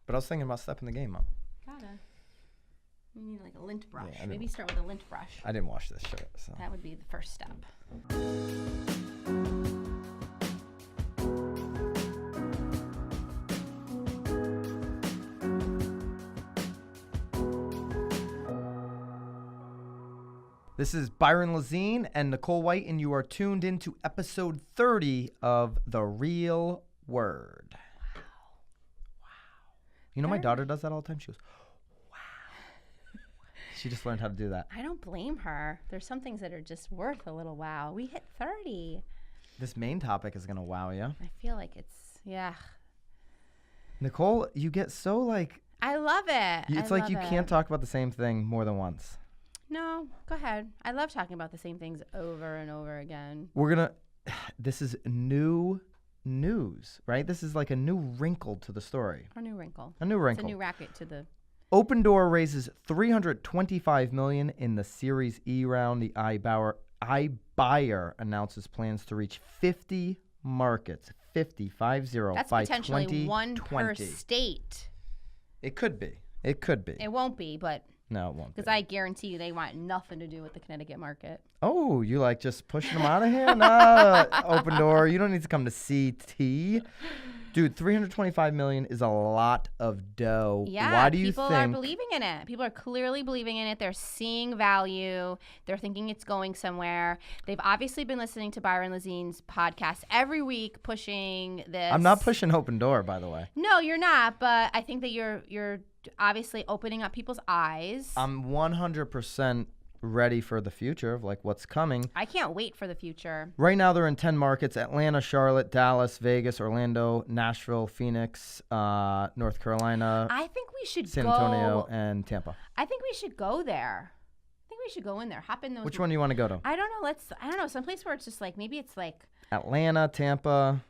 But I was thinking about stepping the game up. Gotta. You need like a lint brush. Yeah, Maybe start with a lint brush. I didn't wash this shirt, so. That would be the first step. This is Byron Lazine and Nicole White, and you are tuned into episode 30 of The Real Word. Wow. You know, my daughter does that all the time. She goes, wow. She just learned how to do that. I don't blame her. There's some things that are just worth a little wow. We hit 30. This main topic is going to wow you. I feel like it's, yeah. Nicole, you get so like... I love it. It's like you can't talk about the same thing more than once. No, go ahead. I love talking about the same things over and over again. This is new news, right? This is like a new wrinkle to the story. A new wrinkle. A new wrinkle. It's a new racket to the... Opendoor raises $325 million in the Series E round. The iBuyer announces plans to reach 50 markets, 50 by That's potentially 2020. one per state. It could be. It could be. It won't be, but... No, it won't be. Because I guarantee you they want nothing to do with the Connecticut market. Oh, you like just pushing them out of here? Nah, Opendoor. You don't need to come to CT. Dude, $325 million is a lot of dough. Yeah, why do you people think... are believing in it. People are clearly believing in it. They're seeing value. They're thinking it's going somewhere. They've obviously been listening to Byron Lazine's podcast every week, pushing this. I'm not pushing Opendoor, by the way. No, you're not. But I think that you're obviously opening up people's eyes. I'm 100% ready for the future of like what's coming. I can't wait for the future. Right now they're in 10 markets: Atlanta, Charlotte, Dallas, Vegas, Orlando, Nashville, Phoenix, North Carolina, I think we should San go. Antonio, and Tampa. I think we should go there. I think we should go in there. Hop in those. Which one do you want to go to? I don't know. I don't know. Someplace where it's just like, maybe it's like Atlanta, Tampa,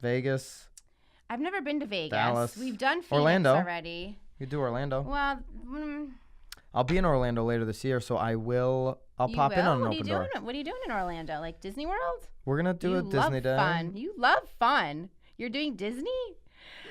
Vegas. I've never been to Vegas. Dallas. We've done Phoenix Orlando. already. You do Orlando. Well, I'll be in Orlando later this year, so I'll pop in on an Opendoor. What are you doing in Orlando? Like Disney World? We're going to do a Disney day. Fun. You love fun. You're doing Disney?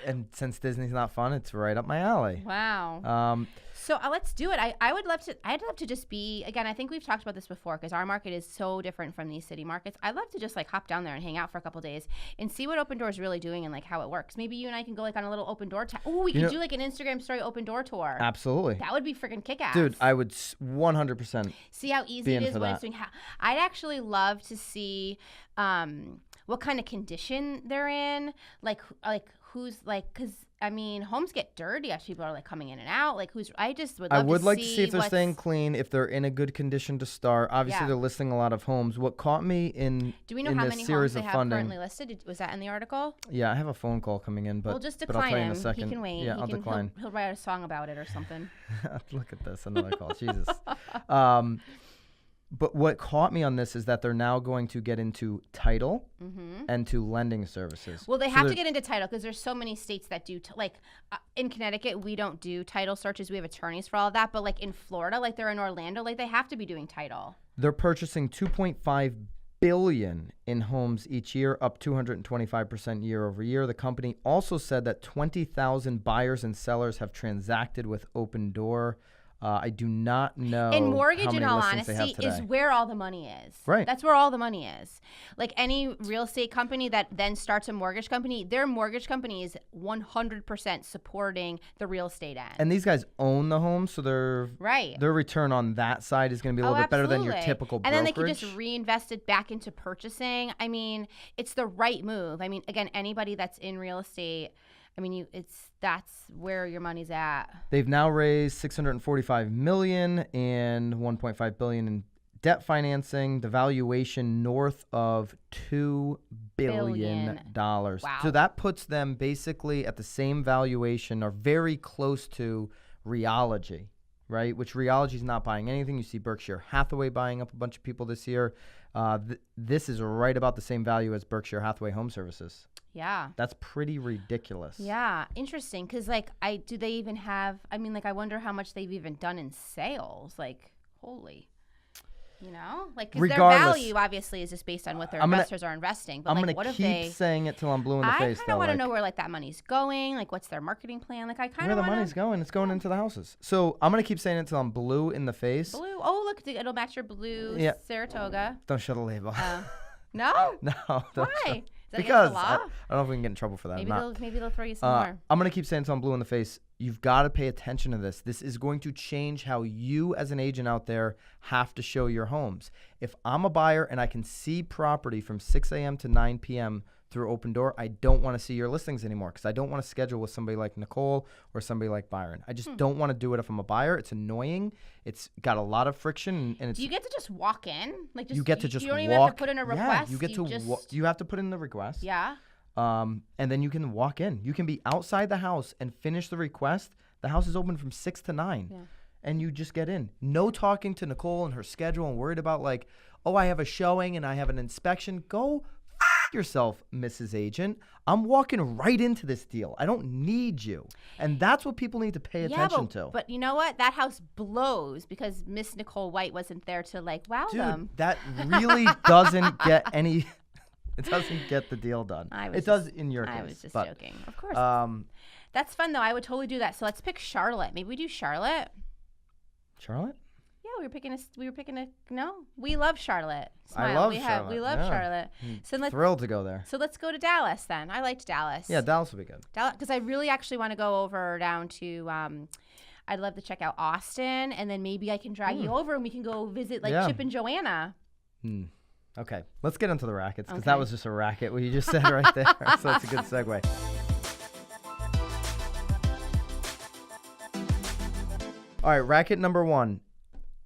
And since Disney's not fun, it's right up my alley. Wow. So let's do it. I'd love to just be, again, I think we've talked about this before because our market is so different from these city markets. I'd love to just like hop down there and hang out for a couple days and see what Opendoor is really doing and like how it works. Maybe you and I can go like on a little Opendoor tour. Oh, we could do like an Instagram story Opendoor tour. Absolutely. That would be freaking kick-ass. Dude, I would 100% see how easy it is when it's doing. I'd actually love to see what kind of condition they're in. Like who's like, because I mean, homes get dirty as people are like coming in and out. Like I just would love I would to like see to see if they're staying clean, if they're in a good condition to start. Obviously, they're listing a lot of homes. What caught me in Do we know how many homes they have currently listed? Was that in the article? Yeah, I have a phone call coming in, but we'll just I'll decline tell you him. in a second. He can wait. Yeah, I'll decline. He'll write a song about it or something. Look at this, another call. Jesus. But what caught me on this is that they're now going to get into title and to lending services. Well, they have to get into title because there's so many states that do, in Connecticut, we don't do title searches. We have attorneys for all of that. But like in Florida, like they're in Orlando, like they have to be doing title. They're purchasing $2.5 billion in homes each year, up 225% year over year. The company also said that 20,000 buyers and sellers have transacted with Opendoor. I do not know. And mortgage, how many in all listings honesty, they have is today. where all the money is. Right. That's where all the money is. Like any real estate company that then starts a mortgage company, their mortgage company is 100% supporting the real estate end. And these guys own the home, so their return on that side is going to be a little bit better than your typical brokerage. And then they can just reinvest it back into purchasing. I mean, it's the right move. I mean, again, anybody that's in real estate, I mean, that's where your money's at. They've now raised $645 million and $1.5 billion in debt financing. The valuation north of $2 billion. Wow. So that puts them basically at the same valuation or very close to Realogy, right? Which Realogy is not buying anything. You see Berkshire Hathaway buying up a bunch of people this year. This is right about the same value as Berkshire Hathaway Home Services. Yeah. That's pretty ridiculous. Yeah. Interesting. Because, do they even have, I wonder how much they've even done in sales. Like, holy. You know, like, because their Regardless, value obviously is just based on what their I'm gonna- investors are investing. But I'm like, going what to if keep they? saying it till I'm blue in the I face, kind though. of want to like, know where like that money's going. Like, what's their marketing plan? Like, I kind where of the want money's going. It's going into the houses. So I'm going to keep saying it till I'm blue in the face. blue. Oh, look, it'll match your blue Yeah. Saratoga. Don't shut a label. No. No. Don't Why? shut- Is that Because against the I law? don't know if we can get in trouble for that. Maybe they'll throw you some more. I'm going to keep saying until I'm blue in the face. You've got to pay attention to this. This is going to change how you as an agent out there have to show your homes. If I'm a buyer and I can see property from 6 a.m. to 9 p.m. through Opendoor, I don't want to see your listings anymore because I don't want to schedule with somebody like Nicole or somebody like Byron. I just don't want to do it if I'm a buyer. It's annoying. It's got a lot of friction. And it's, Do you get to just walk in? Like, you get to just you don't walk. even have to put in a Yeah, request. you get to you have to put in the request. Yeah. And then you can walk in. You can be outside the house and finish the request. The house is open from 6 to 9. Yeah. And you just get in. No talking to Nicole and her schedule and worried about like, oh, I have a showing and I have an inspection. Go yourself, Mrs. Agent. I'm walking right into this deal. I don't need you. And that's what people need to pay attention to. But you know what? That house blows because Miss Nicole White wasn't there to like wow Dude, them. that really doesn't get any... It doesn't get the deal done. It does in your case. I was just but, joking. Of course. That's fun though. I would totally do that. So let's pick Charlotte. Maybe we do Charlotte. Charlotte? Yeah, we were picking a no. We love Charlotte. Smile. I love we Charlotte. We love yeah. Charlotte. So let's Thrilled to go there. So let's go to Dallas then. I liked Dallas. Yeah, Dallas would be good. Dallas, because I really actually want to go over down to. I'd love to check out Austin, and then maybe I can drag you over, and we can go visit like Chip and Joanna. Okay, let's get into the rackets because Okay. that was just a racket. What you just said right there. So that's a good segue. All right, racket number 1.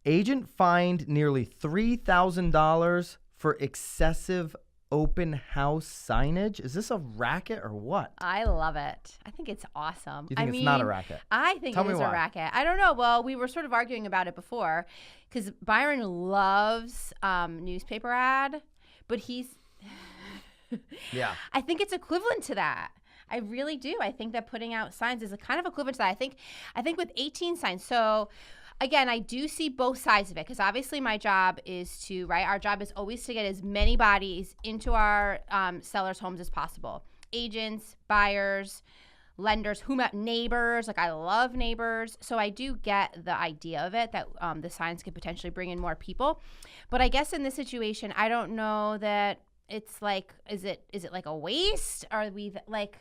Agent fined nearly $3,000 for excessive open house signage. Is this a racket or what? I love it. I think it's awesome. You think it's not a racket? I think Tell it me is why. a racket. I don't know. Well, we were sort of arguing about it before because Byron loves newspaper ad, but he's. Yeah. I think it's equivalent to that. I really do. I think that putting out signs is a kind of equivalent to that. I think with 18 signs. So again, I do see both sides of it because obviously my job is to, right? Our job is always to get as many bodies into our sellers' homes as possible. Agents, buyers, lenders, neighbors. Like I love neighbors. So I do get the idea of it that the signs could potentially bring in more people. But I guess in this situation, I don't know that it's like, is it like a waste? Are we like,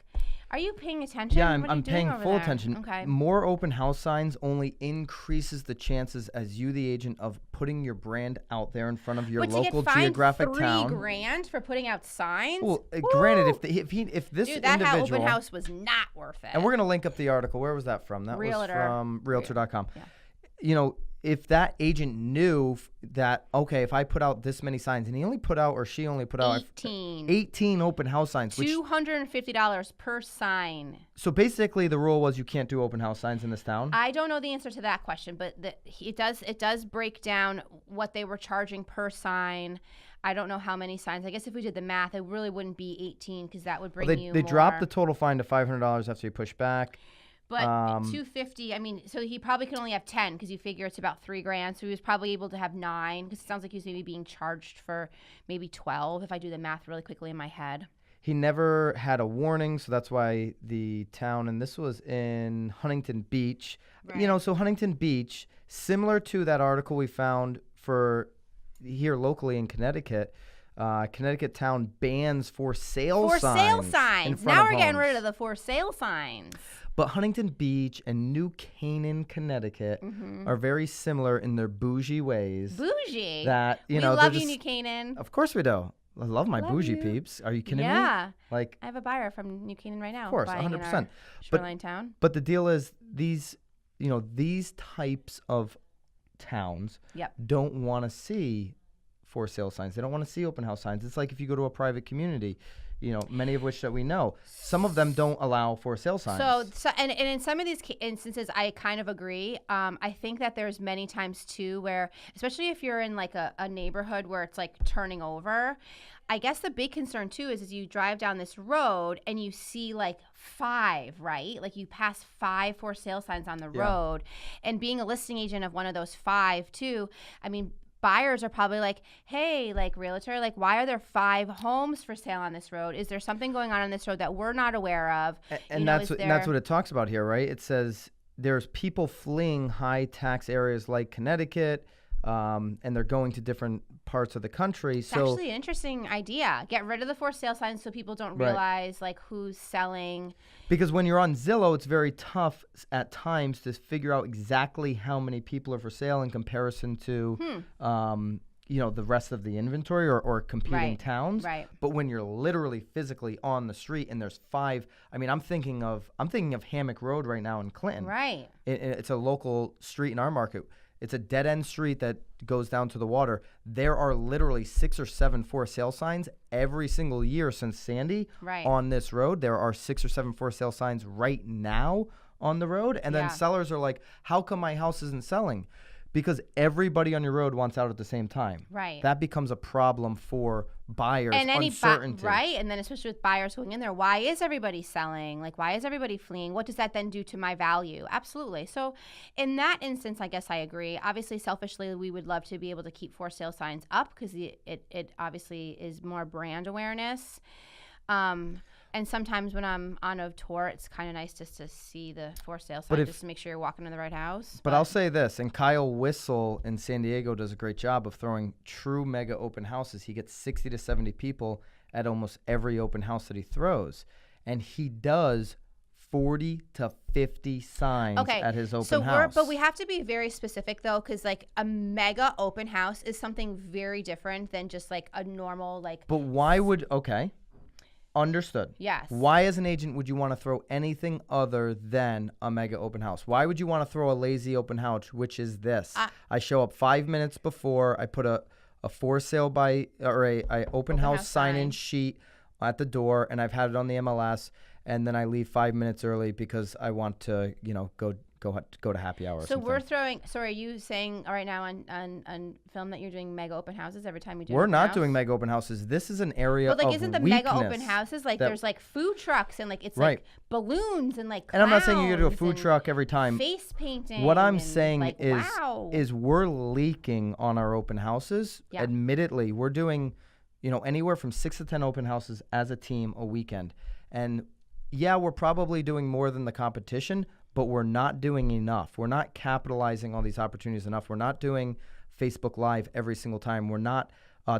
are you paying attention? Yeah, What are you I'm doing paying over full there? attention. Okay. More open house signs only increases the chances as you, the agent, of putting your brand out there in front of your But local to get fined geographic town. $3,000 for putting out signs. Well, Woo! granted, if this Dude, that individual, open house was not worth it. and we're gonna link up the article. Where was that from? That Realtor. was from Realtor.com. Yeah. You know, if that agent knew that, okay, if I put out this many signs, and he only put out, or she only put out 18 open house signs, which, $250 per sign. so basically the rule was you can't do open house signs in this town. I don't know the answer to that question, but it does break down what they were charging per sign. I don't know how many signs. I guess if we did the math, it really wouldn't be 18 because that would bring you They more. dropped the total fine to $500 after you push back. But 250, I mean, so he probably could only have 10 because you figure it's about $3,000. So he was probably able to have 9 because it sounds like he was maybe being charged for maybe 12 if I do the math really quickly in my head. He never had a warning, so that's why the town, and this was in Huntington Beach. Right. You know, so Huntington Beach, similar to that article we found for here locally in Connecticut, Connecticut town bans for sale signs. For sale in signs. front Now of we're getting homes. rid of the for sale signs. But Huntington Beach and New Canaan, Connecticut are very similar in their bougie ways. Bougie. That, you we know, love they're you, just- New Canaan. Of course we do. I love my Love bougie you. peeps. Are you kidding me? Yeah. Like, I have a buyer from New Canaan right now. Of course, buying in 100%. our shoreline town. But the deal is these types of towns Yep. don't want to see for sale signs. They don't want to see open house signs. It's like if you go to a private community, you know, many of which that we know, some of them don't allow for sale signs. So and in some of these instances, I kind of agree. I think that there's many times too where, especially if you're in like a neighborhood where it's like turning over, I guess the big concern too is you drive down this road and you see like 5, right? Like you pass 5 for sale signs on the road, and being a listing agent of one of those 5 too. I mean, buyers are probably like, hey, like realtor, like why are there 5 homes for sale on this road? Is there something going on this road that we're not aware of? And that's what it talks about here, right? It says there's people fleeing high tax areas like Connecticut, and they're going to different parts of the country. It's actually an interesting idea. Get rid of the for sale signs so people don't realize like who's selling. Because when you're on Zillow, it's very tough at times to figure out exactly how many people are for sale in comparison to, the rest of the inventory or competing towns. Right. But when you're literally physically on the street and there's 5, I mean, I'm thinking of Hammock Road right now in Clinton. Right. It's a local street in our market. It's a dead-end street that goes down to the water. There are literally 6 or 7 for sale signs every single year since Sandy on this road. There are 6 or 7 for sale signs right now on the road. And then sellers are like, how come my house isn't selling? Because everybody on your road wants out at the same time. Right. That becomes a problem for buyers, and uncertainty. Right. And then especially with buyers going in there, why is everybody selling? Like, why is everybody fleeing? What does that then do to my value? Absolutely. So in that instance, I guess I agree. Obviously, selfishly, we would love to be able to keep for sale signs up because it obviously is more brand awareness. And sometimes when I'm on a tour, it's kind of nice just to see the for sale sign just to make sure you're walking to the right house. But I'll say this, and Kyle Whistle in San Diego does a great job of throwing true mega open houses. He gets 60 to 70 people at almost every open house that he throws. And he does 40 to 50 signs at his open house. But we have to be very specific, though, because like a mega open house is something very different than just like a normal like. But why would, understood. Yes. Why, as an agent, would you want to throw anything other than a mega open house? Why would you want to throw a lazy open house, which is this? I show up 5 minutes before. I put a for sale by or a open house sign-in sheet at the door, and I've had it on the MLS, and then I leave 5 minutes early because I want to, go to happy hour. So we're throwing. So are you saying right now on film that you're doing mega open houses every time you do? We're not doing mega open houses. This is an area. But like, of isn't the weakness mega open houses like there's like food trucks and like it's like balloons and like and I'm not saying you gotta do a food truck every time. Face painting. What I'm saying like, is we're leaking on our open houses. Yeah. Admittedly, we're doing, anywhere from 6 to 10 open houses as a team a weekend, and we're probably doing more than the competition. But we're not doing enough. We're not capitalizing on these opportunities enough. We're not doing Facebook Live every single time. We're not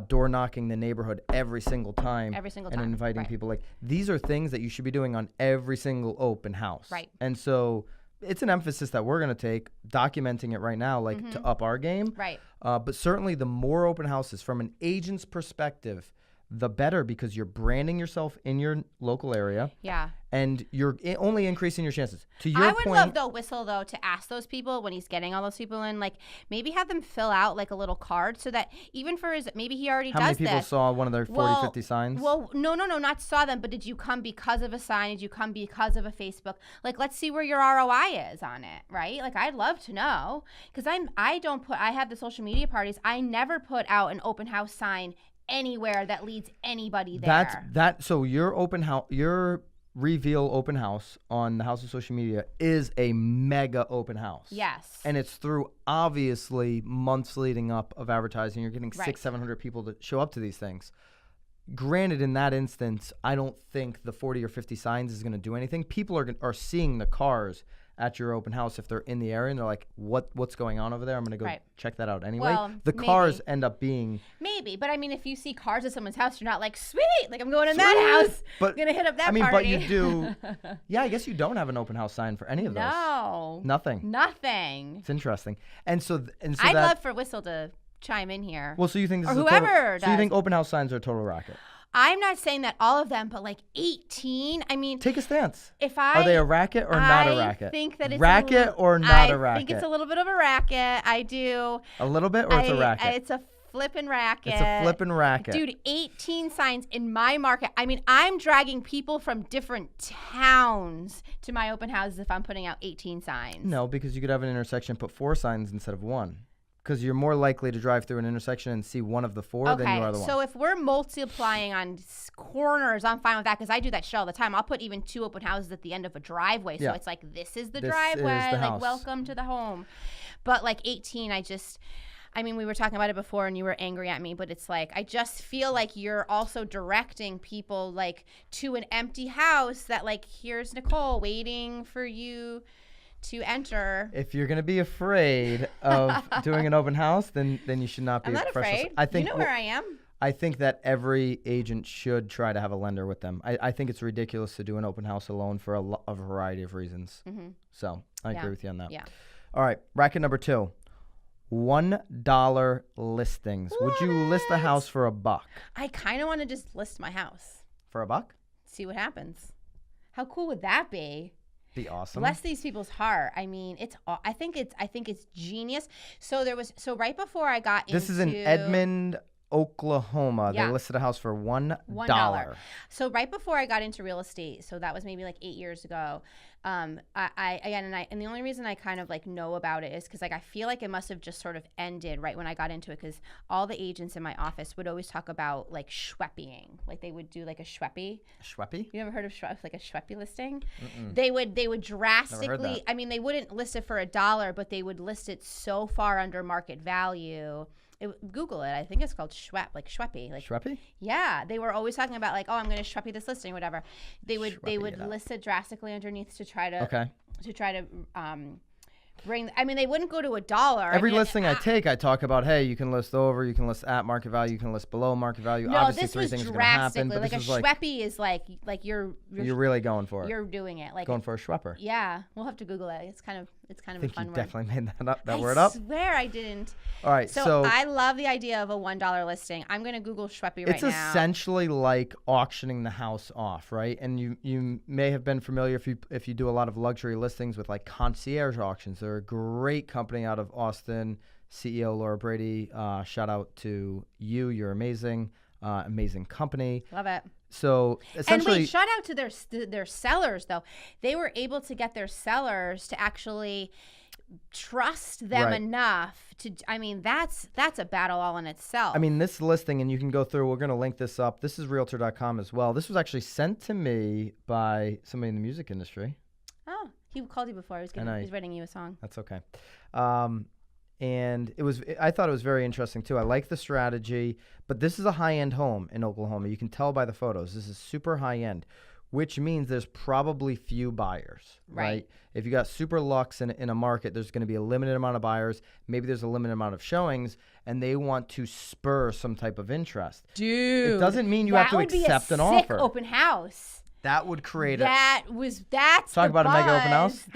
door knocking the neighborhood every single time. And inviting people. Like, these are things that you should be doing on every single open house. Right. And so it's an emphasis that we're going to take, documenting it right now, like to up our game. Right. But certainly the more open houses from an agent's perspective, the better, because you're branding yourself in your local area. Yeah. And you're only increasing your chances. To your I point, would love, though, Whistle, though, to ask those people when he's getting all those people in, like, maybe have them fill out, like, a little card so that even for his, maybe he already does this. How many people saw one of their 40, 50 signs? Well, no, not saw them, but did you come because of a sign? Did you come because of a Facebook? Like, let's see where your ROI is on it, right? Like, I'd love to know, because I have the social media parties. I never put out an open house sign anywhere that leads anybody there. So your open house, your reveal open house on the House of Social Media is a mega open house. Yes. And it's through obviously months leading up of advertising. You're getting 600-700 people to show up to these things. Granted, in that instance, I don't think the 40 or 50 signs is going to do anything. People are seeing the cars at your open house if they're in the area and they're like, what's going on over there? I'm going to go check that out anyway. Well, the cars end up being... Maybe, but I mean, if you see cars at someone's house, you're not like, sweet, like I'm going in that house. But, I'm going to hit up that party. But you do... Yeah, I guess you don't have an open house sign for any of those. No. Nothing. It's interesting. And so I'd love for Whistle to chime in here. Well, so you think this is whoever so you think open house signs are a total racket? I'm not saying that all of them, but like 18. I mean, take a stance. Are they a racket or not a racket? I think that it's racket or not a racket. I think it's a little bit of a racket. I do. A little bit, or it's a racket? It's a flipping racket. It's a flipping racket. Dude, 18 signs in my market. I mean, I'm dragging people from different towns to my open houses if I'm putting out 18 signs. No, because you could have an intersection, put 4 signs instead of 1. Because you're more likely to drive through an intersection and see one of the 4 than you are the 1. So if we're multiplying on corners, I'm fine with that because I do that shit all the time. I'll put even 2 open houses at the end of a driveway. So it's like, this is the driveway. Like, welcome to the home. But like 18, I mean, we were talking about it before and you were angry at me, but it's like, I just feel like you're also directing people like to an empty house that like, here's Nicole waiting for you to enter. If you're going to be afraid of doing an open house, then you should not be. I'm not afraid. I think, you know where I am. I think that every agent should try to have a lender with them. I think it's ridiculous to do an open house alone for a variety of reasons. Mm-hmm. So I agree with you on that. Yeah. All right. Racket number 2. $1 listings. Would you list a house for $1? I kind of want to just list my house. For $1? See what happens. How cool would that be? Be awesome. Bless these people's heart. I mean, I think it's genius. So right before I got this is in Edmond, Oklahoma. Yeah. They listed a house for $1. So right before I got into real estate, so that was maybe like 8 years ago. And the only reason I kind of like know about it is because like I feel like it must have just sort of ended right when I got into it, because all the agents in my office would always talk about like schwepping, like they would do like a schweppy. A schweppy? You ever heard of like a schweppy listing? Mm-mm. They would drastically. I mean, they wouldn't list it for $1, but they would list it so far under market value. Google it. I think it's called schweppy. Like Schweppy? Yeah, they were always talking about like, oh, I'm going to schweppy this listing, whatever. They would list it drastically underneath to try to bring. I mean, they wouldn't go to $1. Every listing I take, I talk about, hey, you can list over, you can list at market value, you can list below market value. No, obviously this 3 was things are going to happen. But like a schweppy is like you're really going for it. You're doing it like going for a schwepper. Yeah, we'll have to Google it. It's kind of a fun word. I think you definitely made that word up. I swear I didn't. All right, so I love the idea of a $1 listing. I'm going to Google schweppy right now. It's essentially like auctioning the house off, right? And you may have been familiar if you do a lot of luxury listings with like concierge auctions. They're a great company out of Austin. CEO Laura Brady, shout out to you. You're amazing. Amazing company. Love it. So essentially, and wait, shout out to their sellers though. They were able to get their sellers to actually trust them enough to. I mean, that's a battle all in itself. I mean, this listing, and you can go through. We're going to link this up. This is Realtor.com as well. This was actually sent to me by somebody in the music industry. Oh, he called you before. He's writing you a song. That's okay. And I thought it was very interesting too. I like the strategy, but this is a high-end home in Oklahoma. You can tell by the photos. This is super high-end, which means there's probably few buyers, right? If you got super luxe in a market, there's going to be a limited amount of buyers. Maybe there's a limited amount of showings, and they want to spur some type of interest. Dude, it doesn't mean you have to accept an offer. That would be a sick open house. That would create that's talk about buzz. A mega open house.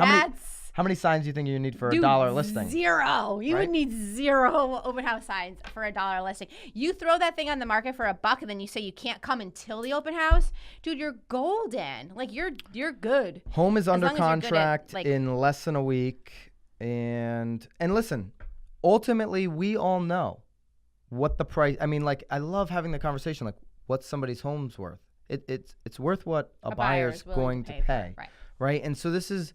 How many signs do you think you need for a $1 listing? 0. You would need 0 open house signs for a $1 listing. You throw that thing on the market for $1 and then you say you can't come until the open house. Dude, you're golden. Like you're good. Home is under contract in less than a week. And listen, ultimately we all know what the price. I mean, like I love having the conversation like what's somebody's home's worth. It's worth what a buyer's going to pay. Right? And so this is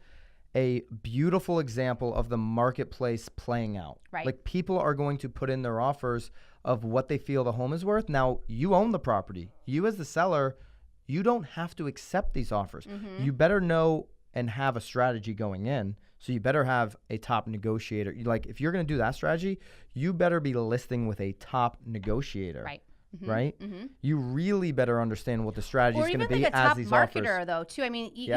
a beautiful example of the marketplace playing out. Right. Like people are going to put in their offers of what they feel the home is worth. Now, you own the property. You as the seller, you don't have to accept these offers. Mm-hmm. You better know and have a strategy going in. So you better have a top negotiator. Like if you're going to do that strategy, you better be listing with a top negotiator. Right. Mm-hmm. Right? Mm-hmm. You really better understand what the strategy is going to be like as these offers. Or even like a top marketer, though, too. I mean, you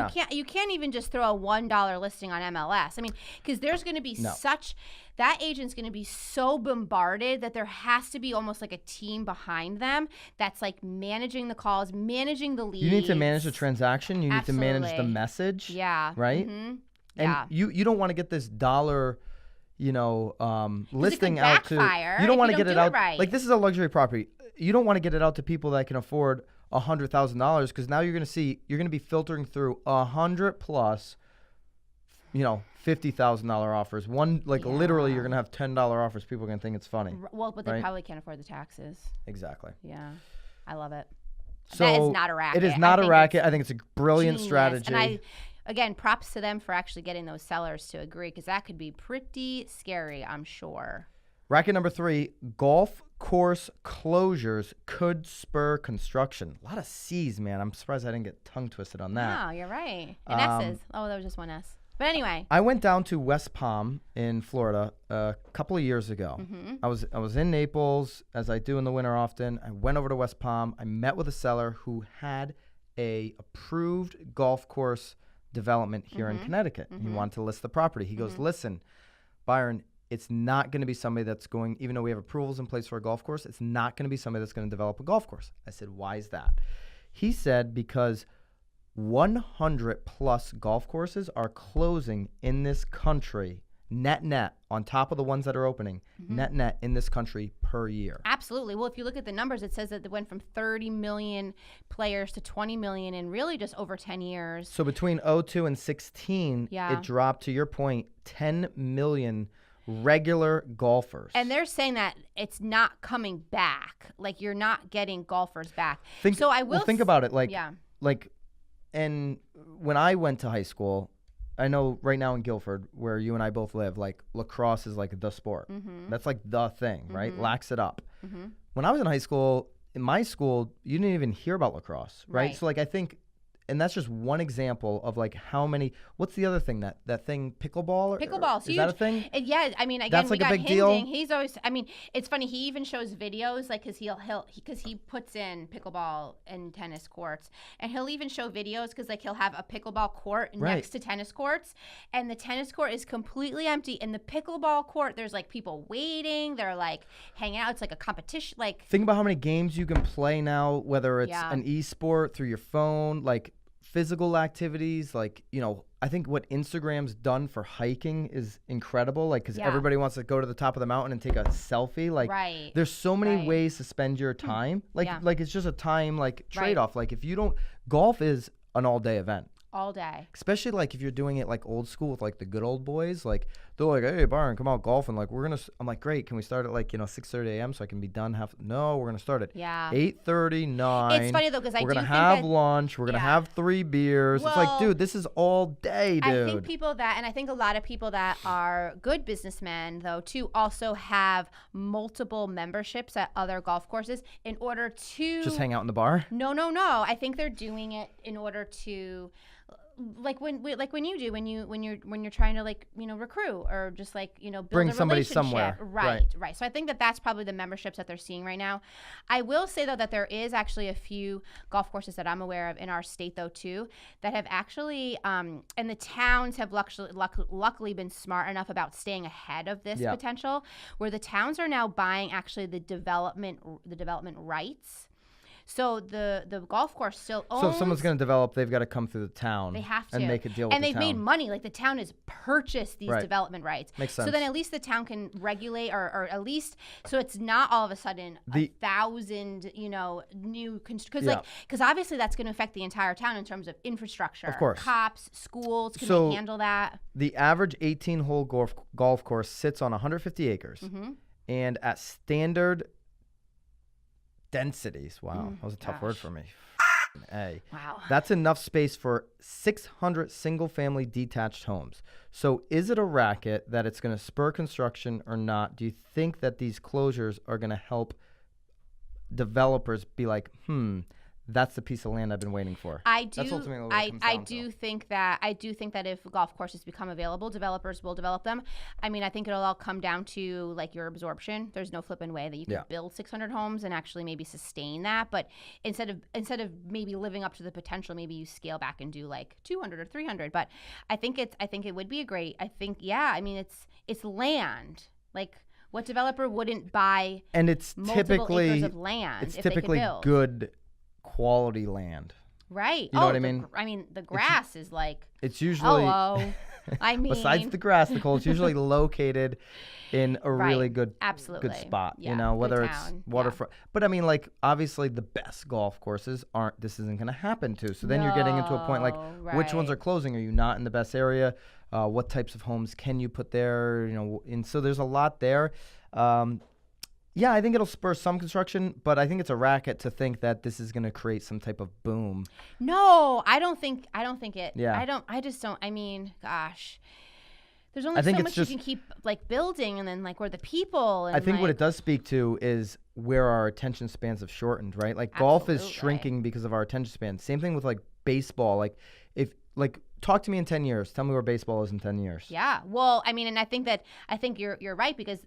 can't even just throw a $1 listing on MLS. I mean, because there's going to be that agent's going to be so bombarded that there has to be almost like a team behind them that's like managing the calls, managing the leads. You need to manage the transaction. You need to manage the message. Yeah. Right? Mm-hmm. And you don't want to get this $1 listing out to. You don't want to get it out. Right. Like this is a luxury property. You don't want to get it out to people that can afford $100,000 because now you're going to be filtering through 100 plus, $50,000 offers. Literally you're going to have $10 offers. People are going to think it's funny. Well, but they probably can't afford the taxes. Exactly. Yeah. I love it. So that is not a racket. It is not a racket. I think it's a brilliant strategy. And again, props to them for actually getting those sellers to agree because that could be pretty scary, I'm sure. Racket number 3, golf course closures could spur construction. A lot of C's, man. I'm surprised I didn't get tongue twisted on that. Wow, you're right. And S's. Oh, that was just one S. But anyway. I went down to West Palm in Florida a couple of years ago. Mm-hmm. I was in Naples, as I do in the winter often. I went over to West Palm. I met with a seller who had a approved golf course development here in Connecticut. He wanted to list the property. He goes, listen, Byron, it's not going to be somebody that's going, even though we have approvals in place for a golf course, it's not going to be somebody that's going to develop a golf course. I said, why is that? He said, because 100 plus golf courses are closing in this country, net, on top of the ones that are opening, net in this country per year. Absolutely. Well, if you look at the numbers, it says that it went from 30 million players to 20 million in really just over 10 years. So between 02 and 16, it dropped, to your point, 10 million regular golfers. And they're saying that it's not coming back. Like, you're not getting golfers back. Think about it. And when I went to high school, I know right now in Guilford, where you and I both live, like lacrosse is like the sport. That's like the thing, right? Lax it up. When I was in high school, in my school, you didn't even hear about lacrosse, right? So like I think, and that's just one example of like how many. What's the other thing that thing pickleball? Pickleball's is huge. that a thing? Yeah, I mean, again, that's like we a got big him. deal. He's always. I mean, it's funny. He even shows videos, like, because he puts in pickleball and tennis courts, and he'll even show videos because like he'll have a pickleball court next to tennis courts, and the tennis court is completely empty. In the pickleball court, there's like people waiting. They're like hanging out. It's like a competition. Like, think about how many games you can play now, whether it's an e-sport through your phone, like physical activities, like, you know, I think what Instagram's done for hiking is incredible, like, because everybody wants to go to the top of the mountain and take a selfie. Like, there's so many ways to spend your time. Like it's just a time, like, trade-off. Like, if you don't, golf is an all-day event. All day. Especially, like, if you're doing it, like, old school with, like, the good old boys. Like, they're like, hey, Byron, come out golfing. Like, I'm like, great. Can we start at, like, 6:30 a.m. so I can be done No, we're going to start at 8:30, 9. It's funny, though, because we're going to have lunch. We're going to have 3 beers. Well, it's like, dude, this is all day, dude. I think and I think a lot of people that are good businessmen, though, too, also have multiple memberships at other golf courses in order to just hang out in the bar? No. I think they're doing it in order to, like when you're trying to, like, recruit or just, like, build bring a somebody relationship. somewhere. Right. So I think that's probably the memberships that they're seeing right now. I will say, though, that there is actually a few golf courses that I'm aware of in our state, though, too, that have actually and the towns have luckily been smart enough about staying ahead of this potential, where the towns are now buying actually the development rights. So the golf course still owns. So if someone's going to develop, they've got to come through the town. They have to. And make a deal with the town. And they've made money. Like, the town has purchased these development rights. Makes sense. So then at least the town can regulate, or at least, so it's not all of a sudden 1,000, new, because obviously that's going to affect the entire town in terms of infrastructure. Of course. Cops, schools, can they handle that? The average 18-hole golf course sits on 150 acres. And at standard densities. Wow, that was a tough word for me. Wow. That's enough space for 600 single-family detached homes. So is it a racket that it's going to spur construction or not? Do you think that these closures are going to help developers be like, that's the piece of land I've been waiting for? I do. That's ultimately what it comes down to. I do think that if golf courses become available, developers will develop them. I mean, I think it'll all come down to, like, your absorption. There's no flipping way that you can build 600 homes and actually maybe sustain that. But instead of maybe living up to the potential, maybe you scale back and do like 200 or 300. But I think it would be a great. I think I mean, it's land. Like, what developer wouldn't buy? And it's multiple acres of land. It's if typically they could build? good quality land. Right. You know what I mean? The grass is like. It's usually. Hello. I mean. Besides the grass, Nicole, it's usually located in a really good spot. Yeah, whether it's waterfront. But I mean, like, obviously the best golf courses this isn't going to happen to. So then you're getting into a point like, which ones are closing? Are you not in the best area? What types of homes can you put there? And so there's a lot there. Yeah, I think it'll spur some construction, but I think it's a racket to think that this is going to create some type of boom. No, I don't think it. Yeah. I just don't. I mean, gosh. There's only so much you can keep, like, building, and then, like, where the people. And I think what it does speak to is where our attention spans have shortened, right? Like, golf is shrinking because of our attention span. Same thing with, like, baseball. Like, if, like, talk to me in 10 years. Tell me where baseball is in 10 years. Yeah. Well, I mean, and I think you're right, because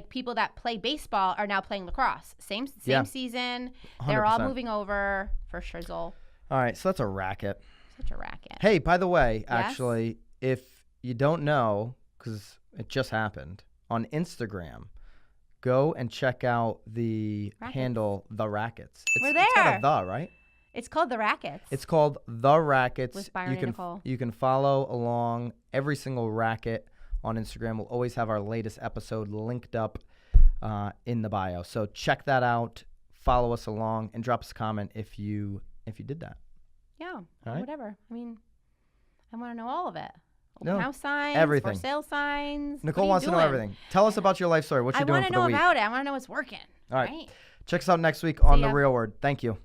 people that play baseball are now playing lacrosse. Same season. They're all 100%. moving over for shizzle. All right, so that's a racket. Such a racket. Hey, by the way, Yes? actually, if you don't know, because it just happened, on Instagram, go and check out the Rackets. handle, The Rackets. We're It's got there. a the, right? It's called the Rackets. It's called The Rackets. With Byron and Nicole. You can follow along every single racket on Instagram. We'll always have our latest episode linked up in the bio. So check that out. Follow us along and drop us a comment if you did that. Yeah. All right. Whatever. I mean, I want to know all of it. Open No, house signs, everything. for sale signs. Nicole What are wants you to know doing? everything. Tell us about your life story. What I you're doing want for to the know week. about it. I want to know what's working. All right. Right? Check us out next week on The ya. Real Word. Thank you.